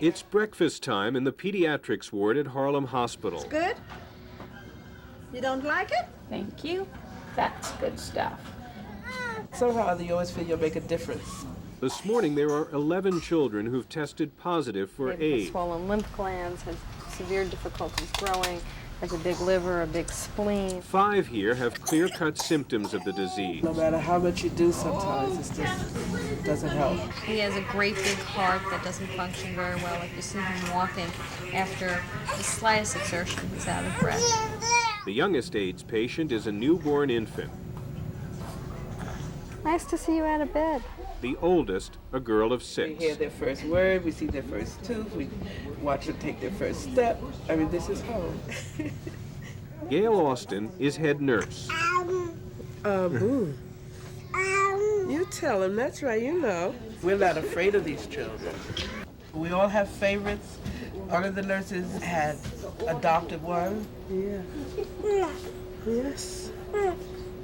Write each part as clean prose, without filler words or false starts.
It's breakfast time in the pediatrics ward at Harlem Hospital. It's good? You don't like it? Thank you. That's good stuff. Somehow you always feel you'll make a difference. This morning there are 11 children who've tested positive for AIDS. Swollen lymph glands, has severe difficulties growing, has a big liver, a big spleen. 5 here have clear-cut symptoms of the disease. No matter how much you do sometimes, it doesn't help. He has a great big heart that doesn't function very well. If you see him walking, after the slightest exertion, he's out of breath. The youngest AIDS patient is a newborn infant. Nice to see you out of bed. The oldest, a girl of 6. We hear their first word, we see their first tooth, we watch them take their first step. I mean, this is home. Gail Austin is head nurse. Boo. You tell him, that's right, you know. We're not afraid of these children. We all have favorites. One of the nurses had adopted one. Yeah. Yes.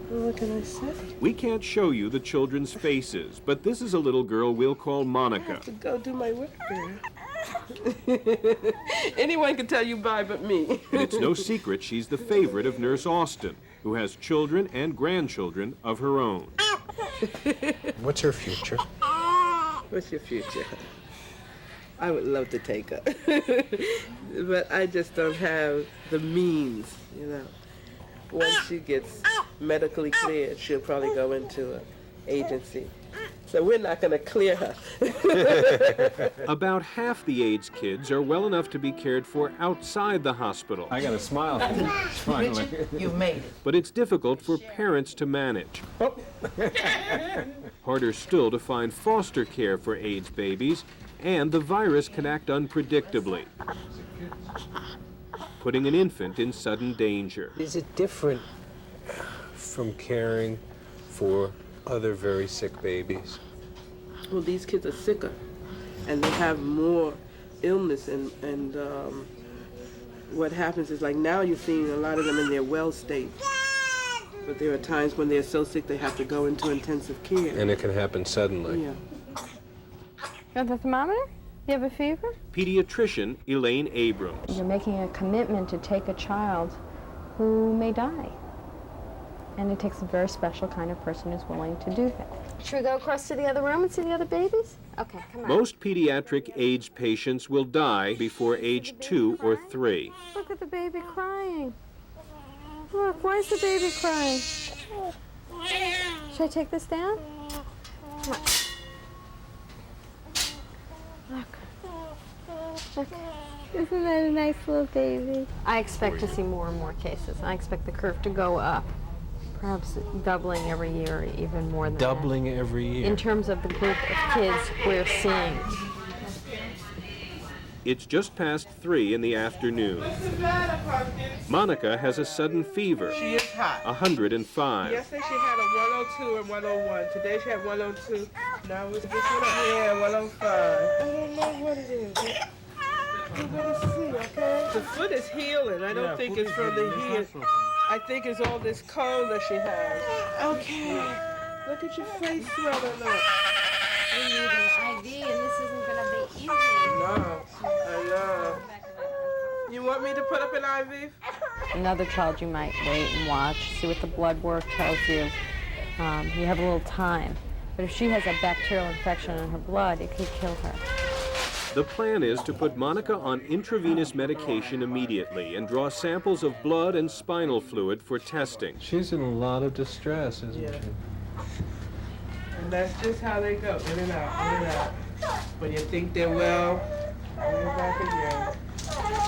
What can I say? We can't show you the children's faces, but this is a little girl we'll call I Monica. have to go do my work there. Anyone can tell you bye but me. And it's no secret she's the favorite of Nurse Austin, who has children and grandchildren of her own. What's her future? What's your future? I would love to take her. But I just don't have the means, you know. Once she gets medically cleared, she'll probably go into an agency. So we're not going to clear her. About half the AIDS kids are well enough to be cared for outside the hospital. I got a smile. Finally. You've made it. But it's difficult for parents to manage. Harder still to find foster care for AIDS babies, and the virus can act unpredictably, putting an infant in sudden danger. Is it different from caring for other very sick babies? Well, these kids are sicker, and they have more illness, and what happens is, like now you're seeing a lot of them in their well state, but there are times when they're so sick they have to go into intensive care. And it can happen suddenly. Yeah. You have the thermometer? You have a fever? Pediatrician Elaine Abrams. You're making a commitment to take a child who may die. And it takes a very special kind of person who's willing to do that. Should we go across to the other room and see the other babies? Okay, come on. Most pediatric AIDS patients will die before age 2 or 3. Look at the baby crying. Look, why is the baby crying? Should I take this down? Come on. Look. Isn't that a nice little baby? I expect to see more and more cases. I expect the curve to go up, perhaps doubling every year, or even more than that. Doubling every year. In terms of the group of kids we're seeing. It's just past 3 in the afternoon. Monica has a sudden fever. She is hot. 105. Yesterday she had a 102 and 101. Today she had 102. Now it's yeah, 105. I don't know what it is. We're gonna see, okay? The foot is healing. I don't think it's from the heel. I think it's all this cold that she has. Okay. Look at your face swelling up. We need an IV, and this isn't going to be easy. No, I know. You want me to put up an IV? Another child you might wait and watch, see what the blood work tells you. You have a little time. But if she has a bacterial infection in her blood, it could kill her. The plan is to put Monica on intravenous medication immediately and draw samples of blood and spinal fluid for testing. She's in a lot of distress, isn't Yeah. she? And that's just how they go, in and out, in and out. When you think they're well, they're back again.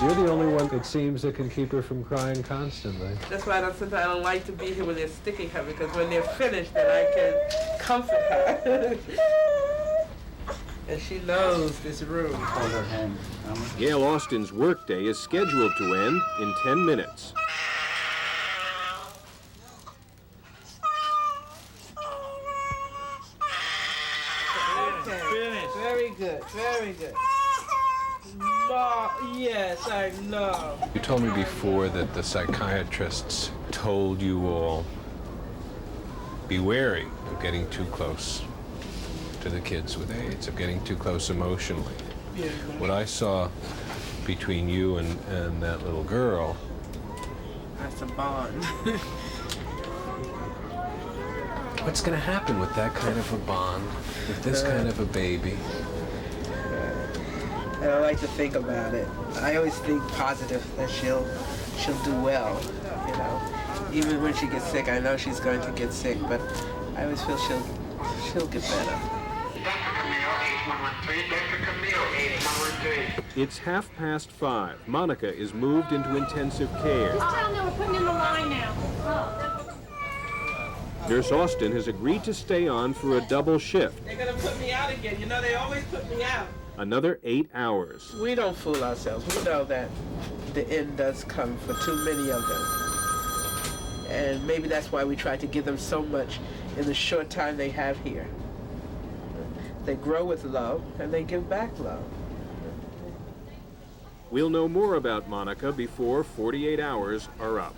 You're the only one, it seems, that can keep her from crying constantly. That's why sometimes I don't like to be here when they're sticking her, because when they're finished, then I can comfort her. And she knows this room. Hold her hand. Gail Austin's workday is scheduled to end in 10 minutes. Okay. Very good, very good. Yes, I know. You told me before that the psychiatrists told you all, be wary of getting too close to the kids with AIDS, of getting too close emotionally. Yeah. What I saw between you and that little girl, That's a bond. what's going to happen with that kind of a bond, with this kind of a baby? I don't like to think about it. I always think positive that she'll do well, you know. Even when she gets sick, I know she's going to get sick, but I always feel she'll get better. It's 5:30. Monica is moved into intensive care. Just tell them we're putting in the line now. Nurse Austin has agreed to stay on for a double shift. They're gonna put me out again. You know, they always put me out. Another 8 hours. We don't fool ourselves. We know that the end does come for too many of them. And maybe that's why we try to give them so much in the short time they have here. They grow with love and they give back love. We'll know more about Monica before 48 hours are up.